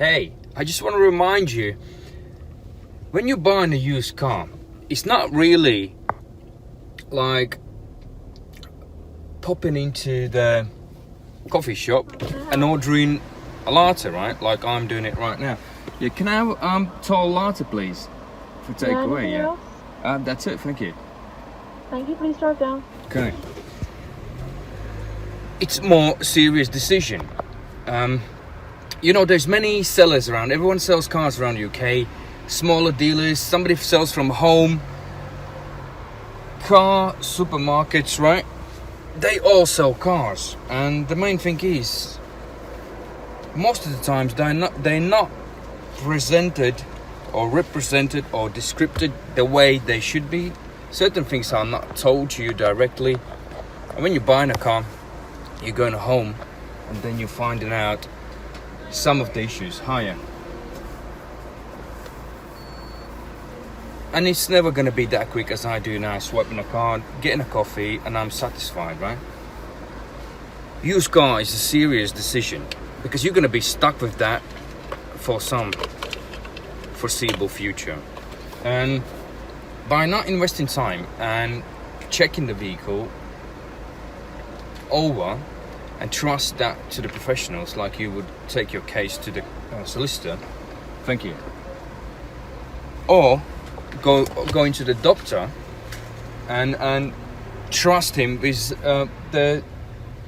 Hey, I just want to remind you, when you're buying a used car, it's not really like popping into the coffee shop and ordering a latte, right? Like I'm doing it right now. Yeah, can I have tall latte, please, for takeaway? Yeah. That's it. Thank you. Thank you. Please drive down. Okay. It's more serious decision. There's many sellers around. Everyone sells cars around UK. Smaller dealers. Somebody sells from home. Car supermarkets, right? They all sell cars, and the main thing is, most of the times they're not presented or represented or described the way they should be. Certain things are not told to you directly, and when you're buying a car, you're going home, and then you're finding out some of the issues higher. And it's never going to be that quick as I do now, swiping a card, getting a coffee, and I'm satisfied, right? Used car is a serious decision, because you're going to be stuck with that for some foreseeable future. And by not investing time and checking the vehicle over and trust that to the professionals, like you would take your case to the solicitor, thank you, or go into the doctor and trust him with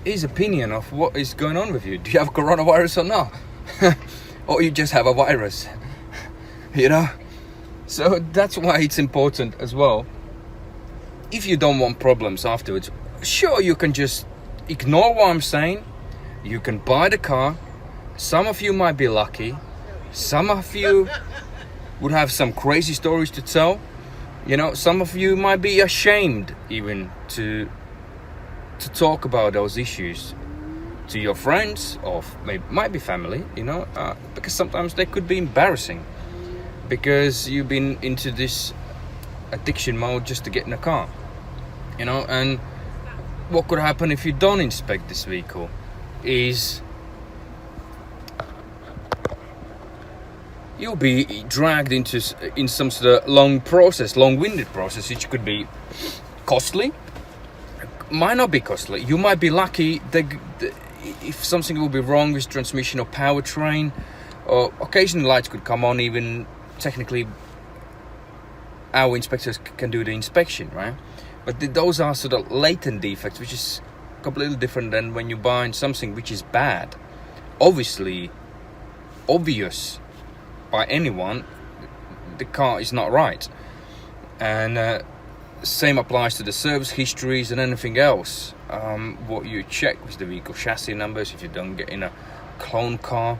his opinion of what is going on with you. Do you have coronavirus or not? Or you just have a virus? So that's why it's important as well. If you don't want problems afterwards, sure, you can just ignore what I'm saying. You can buy the car. Some of you might be lucky. Some of you would have some crazy stories to tell. Some of you might be ashamed even to talk about those issues to your friends, or might be family, because sometimes they could be embarrassing, because you've been into this addiction mode just to get in a car, and what could happen if you don't inspect this vehicle is you'll be dragged in some sort of long-winded process, which could be costly, might not be costly. You might be lucky if something will be wrong with transmission or powertrain, or occasionally lights could come on. Even technically, our inspectors can do the inspection, right? But those are sort of latent defects, which is completely different than when you're buying something which is bad. Obviously, obvious by anyone, the car is not right. And same applies to the service histories and anything else. What you check with the vehicle chassis numbers if you don't get in a clone car,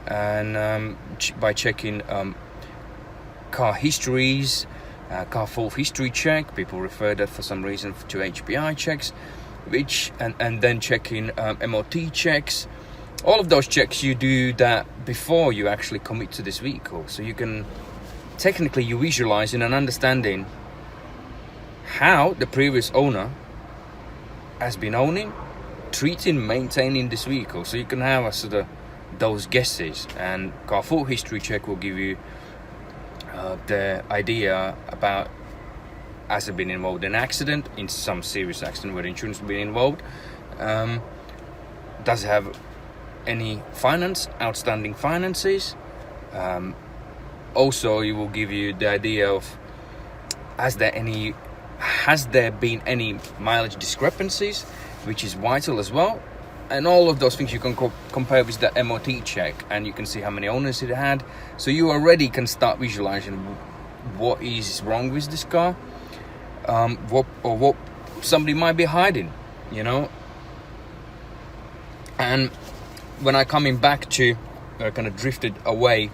and by checking car histories, car fault history check. People refer that for some reason to HPI checks, and then checking MOT checks. All of those checks, you do that before you actually commit to this vehicle, so you can technically you visualizing and understanding how the previous owner has been owning, treating, maintaining this vehicle, so you can have a sort of those guesses. And car fault history check will give you the idea about has it been involved in an accident, in some serious accident where insurance will be involved, does it have any outstanding finances. Also, it will give you the idea of has there been any mileage discrepancies, which is vital as well. And all of those things you can compare with the MOT check, and you can see how many owners it had, so you already can start visualizing what is wrong with this car, what somebody might be hiding, And when I coming back to kind of drifted away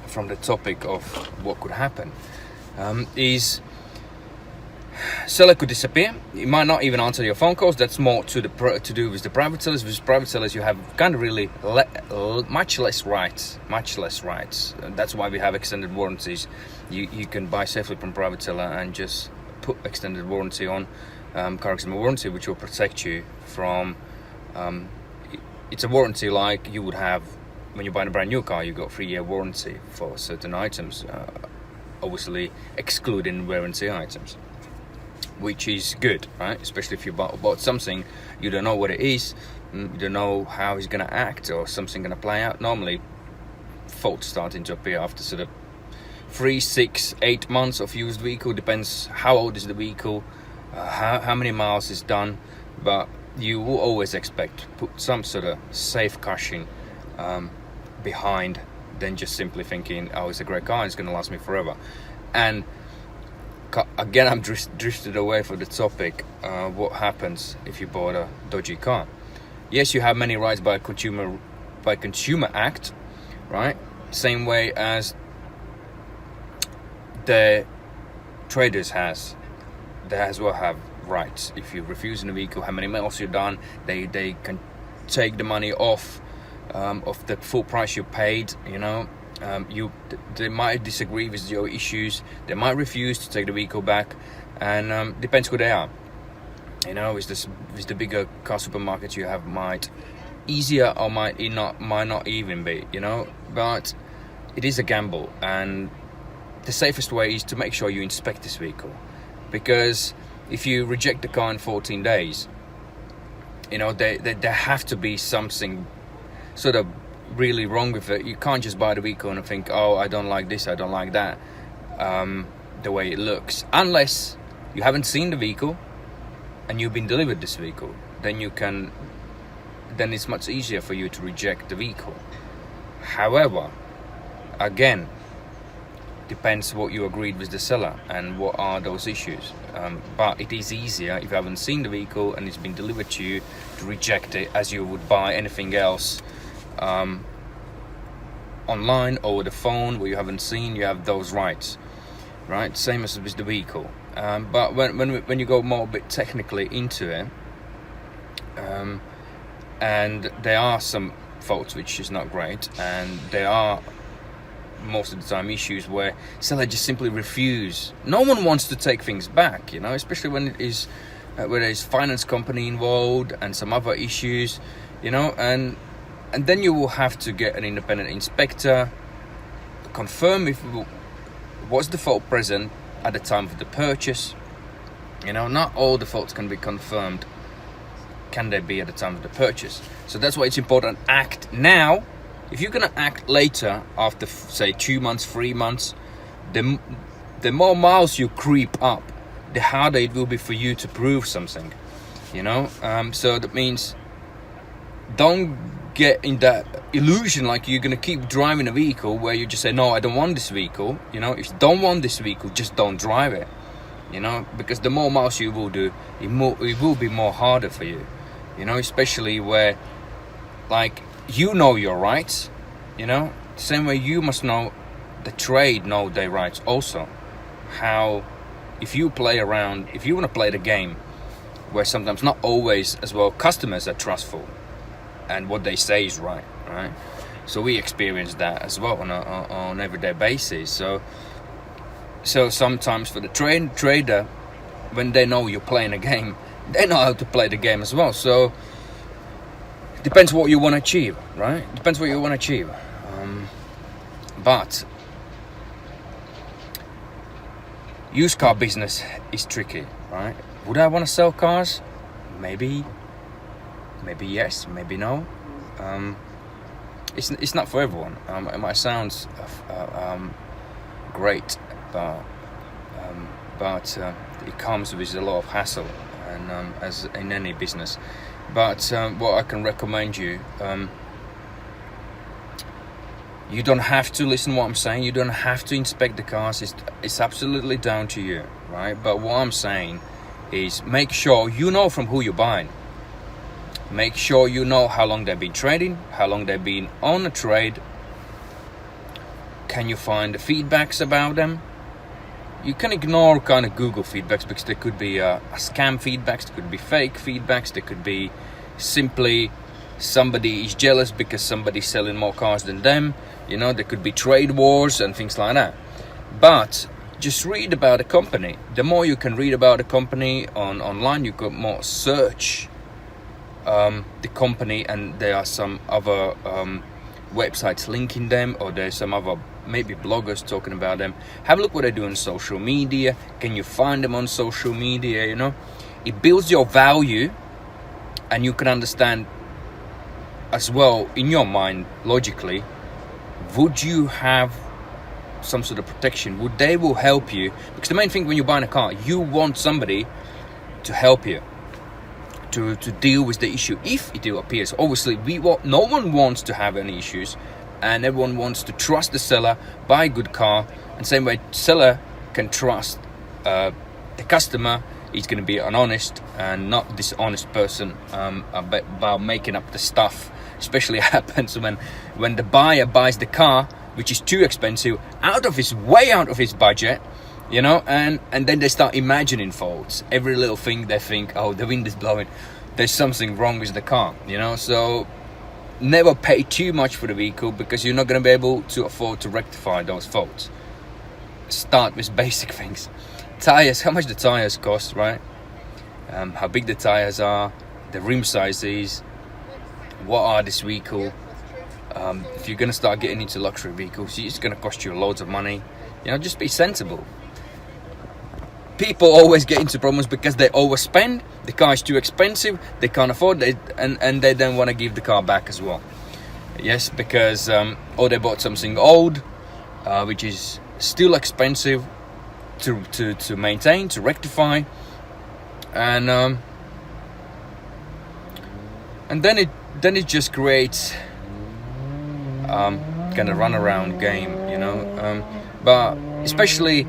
from the topic of what could happen, is seller could disappear. He might not even answer your phone calls. That's more to do with the private sellers. With private sellers, you have kind of really much less rights. That's why we have extended warranties. You can buy safely from private seller and just put extended warranty on, CarExamer warranty, which will protect you from. It's a warranty like you would have when you buy a brand new car, you got 3-year warranty for certain items, obviously excluding warranty items, which is good, right? Especially if you bought something, you don't know what it is, you don't know how it's going to act or something going to play out. Normally, faults starting to appear after sort of 3, 6, 8 months of used vehicle. Depends how old is the vehicle, how many miles is done, but you will always expect to put some sort of safe caution behind than just simply thinking, oh, it's a great car, it's going to last me forever. And again, I'm drifted away from the topic. What happens if you bought a dodgy car? Yes, you have many rights by Consumer Act, right? Same way as the traders they as well have rights. If you refuse in a vehicle, how many miles you've done, they can take the money off of the full price you paid. They might disagree with your issues, they might refuse to take the vehicle back, and depends who they are. With the bigger car supermarkets you have, might easier or might not even be, but it is a gamble, and the safest way is to make sure you inspect this vehicle, because if you reject the car in 14 days, there have to be something sort of really wrong with it. You can't just buy the vehicle and think, oh, I don't like this, I don't like that, the way it looks, unless you haven't seen the vehicle and you've been delivered this vehicle. Then it's much easier for you to reject the vehicle. However, again, depends what you agreed with the seller and what are those issues, but it is easier if you haven't seen the vehicle and it's been delivered to you to reject it as you would buy anything else online or with the phone where you haven't seen. You have those rights, right? Same as with the vehicle, but when you go more a bit technically into it, and there are some faults which is not great, and there are most of the time issues where seller just simply refuse. No one wants to take things back, especially when it is where there's finance company involved and some other issues, and then you will have to get an independent inspector confirm if was the fault present at the time of the purchase. Not all the faults can be confirmed can they be at the time of the purchase. So that's why it's important to act now. If you're going to act later, after say 2 months, 3 months, the more miles you creep up, the harder it will be for you to prove something, so that means don't get in that illusion like you're going to keep driving a vehicle where you just say, no, I don't want this vehicle. If you don't want this vehicle, just don't drive it, because the more miles you will do, it will be more harder for you, especially where, like, your rights, same way you must know the trade know their rights also. How, if you play around, if you want to play the game where sometimes not always as well customers are trustful and what they say is right? So we experience that as well on everyday basis. So sometimes for the trader, when they know you're playing a game, they know how to play the game as well. So depends what you want to achieve, right? Depends what you want to achieve. But used car business is tricky, right? Would I want to sell cars? Maybe yes, maybe no. It's not for everyone. It might sound great, but it comes with a lot of hassle, and as in any business. But what I can recommend you, you don't have to listen to what I'm saying. You don't have to inspect the cars. It's absolutely down to you, right? But what I'm saying is make sure you know from who you're buying. Make sure you know how long they've been trading, how long they've been on a trade. Can you find the feedbacks about them? You can ignore kind of Google feedbacks because there could be a scam feedbacks, there could be fake feedbacks, there could be simply somebody is jealous because somebody's selling more cars than them. There could be trade wars and things like that. But just read about a company. The more you can read about a company online, you can more search the company, and there are some other websites linking them, or there's some other maybe bloggers talking about them. Have a look what they do on social media. Can you find them on social media? You know, it builds your value, and you can understand as well in your mind logically, would you have some sort of protection? Would they will help you? Because the main thing when you're buying a car, you want somebody to help you to deal with the issue if it appears. Obviously, no one wants to have any issues, and everyone wants to trust the seller, buy a good car, and same way seller can trust the customer. He's going to be an honest and not dishonest person about making up the stuff. Especially happens when the buyer buys the car, which is too expensive, way out of his budget, you know, and then they start imagining faults. Every little thing they think, oh, the wind is blowing, there's something wrong with the car, you know. So never pay too much for the vehicle, because you're not going to be able to afford to rectify those faults. Start with basic things. Tires, how much the tires cost, right? How big the tires are, the rim sizes, what are this vehicle. If you're going to start getting into luxury vehicles, it's going to cost you loads of money. You know, just be sensible. People always get into problems because they overspend. The car is too expensive, they can't afford it, and they don't want to give the car back as well. Yes, because or they bought something old, which is still expensive to maintain, to rectify, and then it just creates kind of runaround game, you know. But especially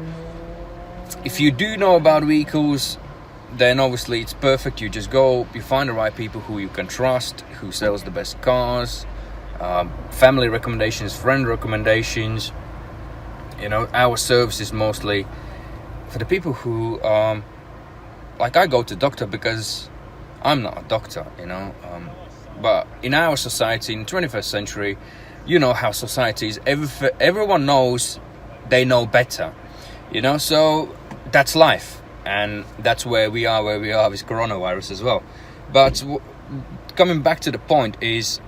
if you do know about vehicles, then obviously it's perfect. You just go, you find the right people who you can trust, who sells the best cars, family recommendations, friend recommendations. You know, our service is mostly for the people who, like I go to doctor because I'm not a doctor, you know. But in our society, in the 21st century, you know how society is. Everyone knows they know better, you know. So that's life, and that's where we are with coronavirus as well. But coming back to the point is,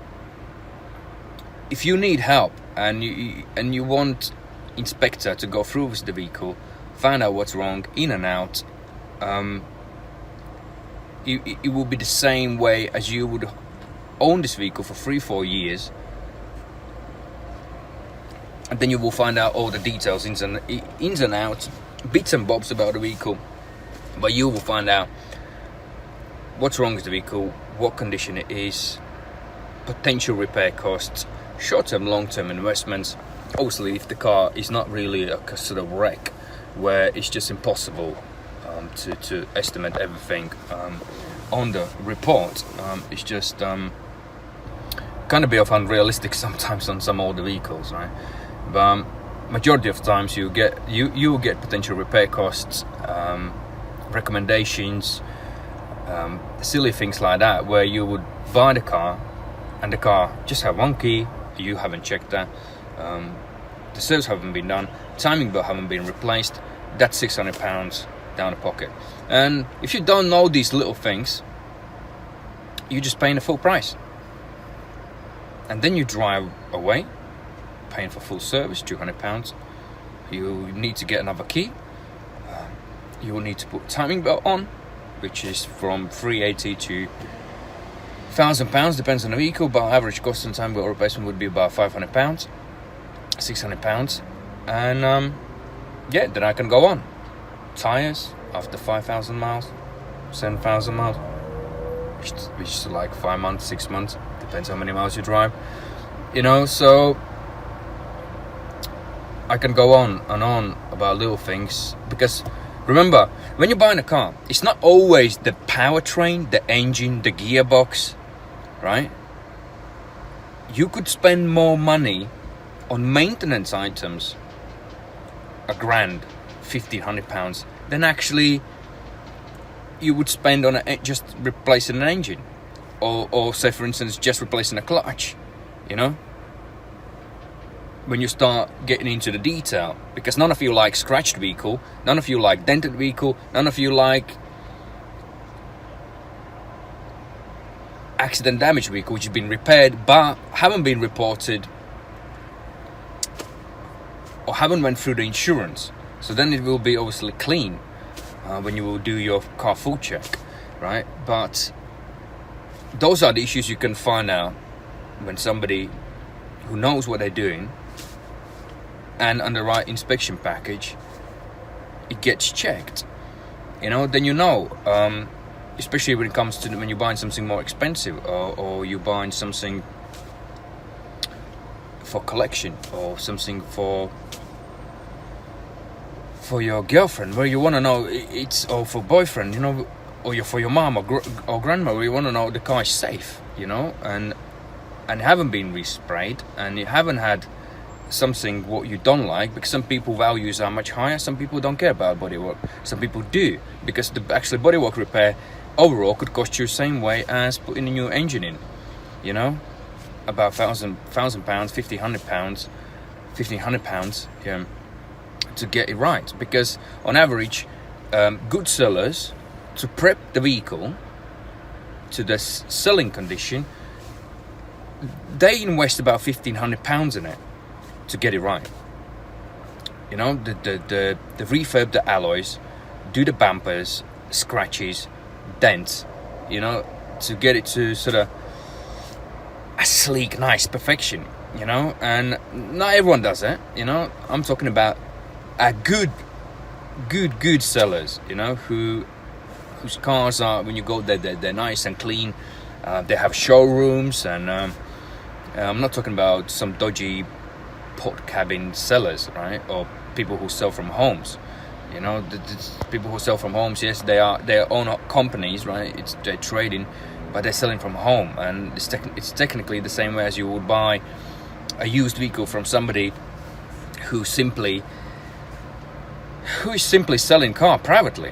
if you need help and you want inspector to go through with the vehicle, find out what's wrong, in and out, it will be the same way as you would own this vehicle for 3-4 years, and then you will find out all the details, ins and outs, bits and bobs about the vehicle. But you will find out what's wrong with the vehicle, what condition it is, potential repair costs, short-term, long-term investments. Obviously, if the car is not really a sort of wreck where it's just impossible to estimate everything on the report, it's just kind of be of unrealistic sometimes on some older vehicles, right? But majority of times you will get potential repair costs, recommendations, silly things like that, where you would buy the car and the car just have one key, you haven't checked that, the service haven't been done, timing belt haven't been replaced. That's £600 down the pocket. And if you don't know these little things, you're just paying the full price. And then you drive away, paying for full service, £200. You need to get another key. You will need to put timing belt on, which is from £380 to £1,000, depends on the vehicle, but average cost on timing belt replacement would be about £500, £600. And yeah, then I can go on. Tires after 5,000 miles, 7,000 miles, which is like 5 months, 6 months, depends how many miles you drive, you know. So I can go on and on about little things, because remember, when you're buying a car, it's not always the powertrain, the engine, the gearbox, right? You could spend more money on maintenance items, £1,000, £1,500, than actually you would spend on just replacing an engine, or say for instance just replacing a clutch, you know. When you start getting into the detail, because none of you like scratched vehicle, none of you like dented vehicle, none of you like accident damaged vehicle which has been repaired but haven't been reported or haven't went through the insurance. So then it will be obviously clean when you will do your car full check, right? But those are the issues you can find out when somebody who knows what they're doing and on the right inspection package, it gets checked. Then especially when it comes to when you're buying something more expensive, or you're buying something for collection, or something for your girlfriend, where you want to know or for boyfriend, or for your mom or grandma, where you want to know the car is safe, and haven't been resprayed, and you haven't had something what you don't like, because some people values are much higher. Some people don't care about bodywork. Some people do, because the actual bodywork repair overall could cost you the same way as putting a new engine in, about £1,000, £1,500, to get it right. Because on average, good sellers, to prep the vehicle to the selling condition, they invest about £1,500 in it to get it right. The refurb the alloys, do the bumpers, scratches, dents, to get it to sort of a sleek, nice perfection, and not everyone does it. I'm talking about a good sellers, whose cars are, when you go there, they're nice and clean. They have showrooms, and I'm not talking about some dodgy pod cabin sellers, right? Or people who sell from homes. The people who sell from homes, yes, they are their own companies, right? They're trading, but they're selling from home, and it's technically the same way as you would buy a used vehicle from somebody who is simply selling car privately.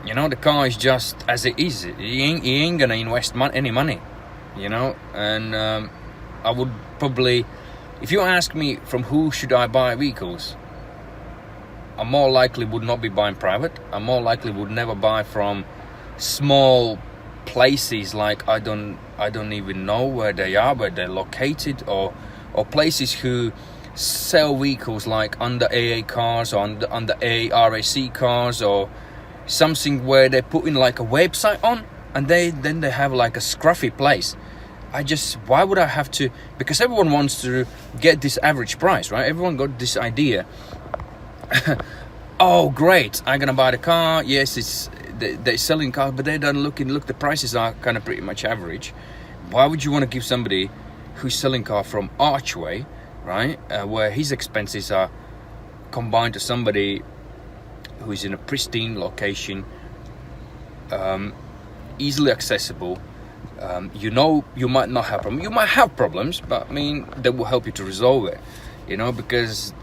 The car is just as it is. He ain't gonna invest any money, and I would probably, if you ask me from who should I buy vehicles, I more likely would not be buying private. I more likely would never buy from small places, like I don't even know where they are, where they're located, or places who sell vehicles like under AA cars, or under AA RAC cars, or something where they're putting like a website on, and then they have like a scruffy place. Why would I have to? Because everyone wants to get this average price, right? Everyone got this idea. Oh, great! I'm gonna buy the car. Yes, they're selling cars, but they don't look. The prices are kind of pretty much average. Why would you want to give somebody who's selling car from Archway, right, where his expenses are combined to somebody who is in a pristine location, easily accessible? You might not have problems. You might have problems, but they will help you to resolve it. Because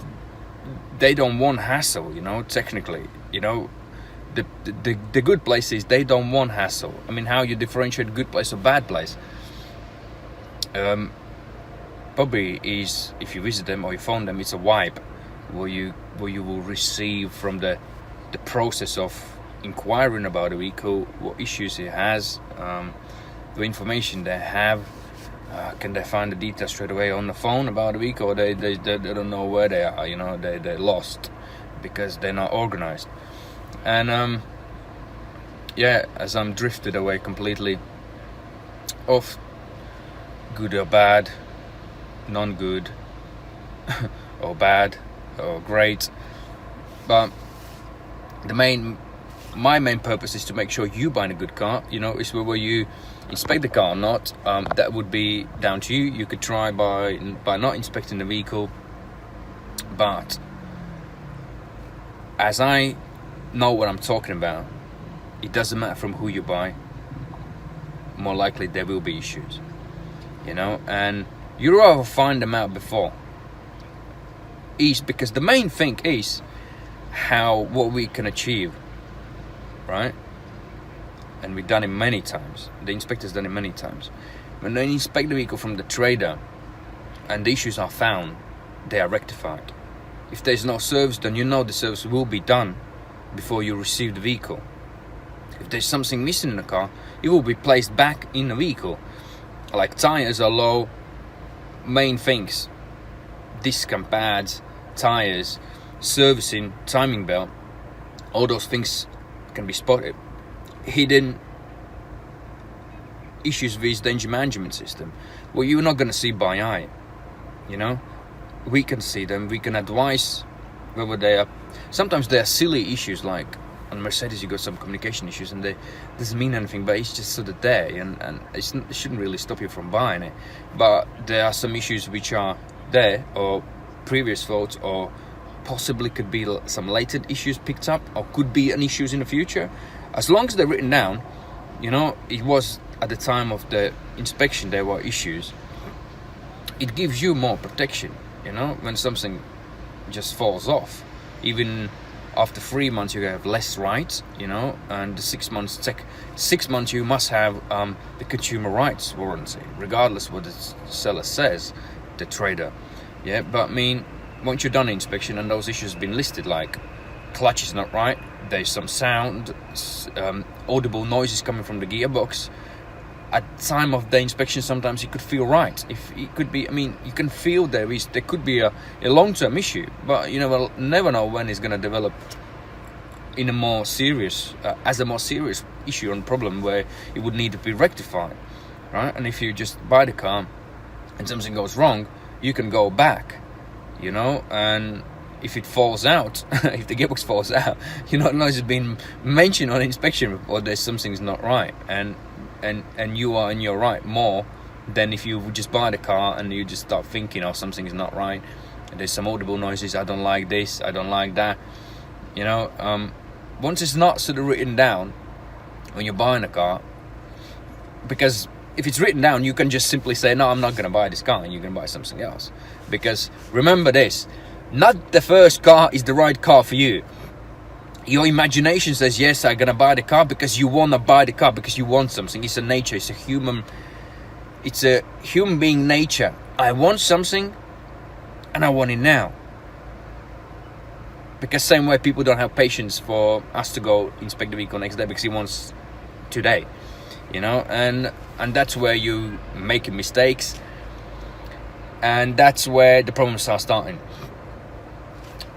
they don't want hassle. Technically, the good places, they don't want hassle. How you differentiate good place or bad place? Probably is if you visit them or you phone them. It's a vibe where you will receive from the process of inquiring about a vehicle, what issues it has, the information they have. Can they find the details straight away on the phone about the vehicle, or they don't know where they are? They're lost because they're not organized. And as I'm drifted away completely off good or bad, non-good, or bad or great, but my main purpose is to make sure you buy a good car. It's whether you inspect the car or not, that would be down to you. You could try by not inspecting the vehicle, but as I know what I'm talking about, it doesn't matter from who you buy. More likely there will be issues, and you'd rather find them out before. Because the main thing is what we can achieve, right? And we've done it many times. The inspector's done it many times. When they inspect the vehicle from the trader and the issues are found, they are rectified. If there's no service done, the service will be done before you receive the vehicle. If there's something missing in the car, it will be placed back in the vehicle. Like tires are low, main things, disc and pads, tires, servicing, timing belt, all those things can be spotted. Hidden issues with danger management system, well, you're not going to see by eye. You know, we can see them, we can advise whether they are. Sometimes they are silly issues, like on Mercedes you got some communication issues and they doesn't mean anything, but it's just sort of there, and it shouldn't really stop you from buying it. But there are some issues which are there, or previous faults, or possibly could be some latent issues picked up, or could be an issues in the future. As long as they're written down, you know, it was at the time of the inspection there were issues. It gives you more protection, you know, when something just falls off. Even after 3 months you have less rights, you know, and the 6 months you must have the consumer rights warranty, regardless what the seller says, the trader. Yeah, but I mean, once you're done the inspection and those issues have been listed, like clutch is not right, there's some sound, audible noises coming from the gearbox. At the time of the inspection, sometimes it could feel right. If it could be, I mean, you can feel there could be a long-term issue, but you never know when it's going to develop in a more serious, as a more serious issue and problem where it would need to be rectified, right? And if you just buy the car and something goes wrong, you can go back, you know, and if it falls out, if the gearbox falls out, you know, it's been mentioned on inspection report there's something's not right, and you are in your right more than if you just buy the car and you just start thinking, oh, something is not right, there's some audible noises, I don't like this, I don't like that, you know. Once it's not sort of written down when you're buying a car, because if it's written down, you can just simply say, no, I'm not going to buy this car, and you can buy something else. Because remember this, not the first car is the right car for you. Your imagination says, yes, I'm going to buy the car because you want to buy the car, because you want something. It's a nature, it's a human being nature. I want something and I want it now. Because same way people don't have patience for us to go inspect the vehicle next day because he wants today, you know, and that's where you making mistakes, and that's where the problems start starting.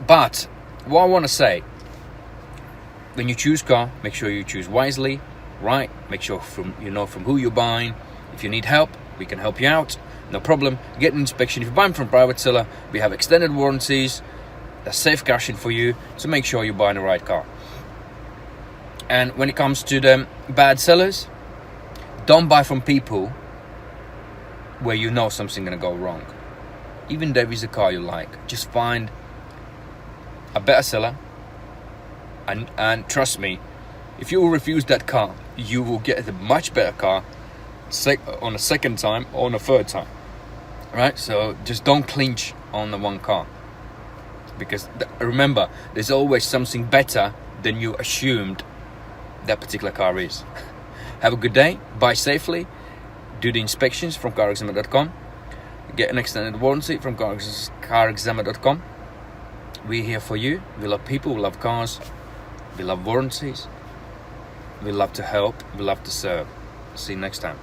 But what I want to say, when you choose car, make sure you choose wisely, right? Make sure from who you're buying. If you need help, we can help you out, no problem. Get an inspection. If you're buying from a private seller, we have extended warranties. That's safe cashing for you, so make sure you're buying the right car. And when it comes to the bad sellers, don't buy from people where you know something's gonna go wrong. Even if there is a car you like, just find a better seller, and trust me, if you will refuse that car, you will get a much better car on a second time or on a third time, right? So just don't clinch on the one car, because remember, there's always something better than you assumed that particular car is. Have a good day, buy safely, do the inspections from CarExamer.com, get an extended warranty from CarExamer.com. We're here for you. We love people, we love cars, we love warranties, we love to help, we love to serve. See you next time.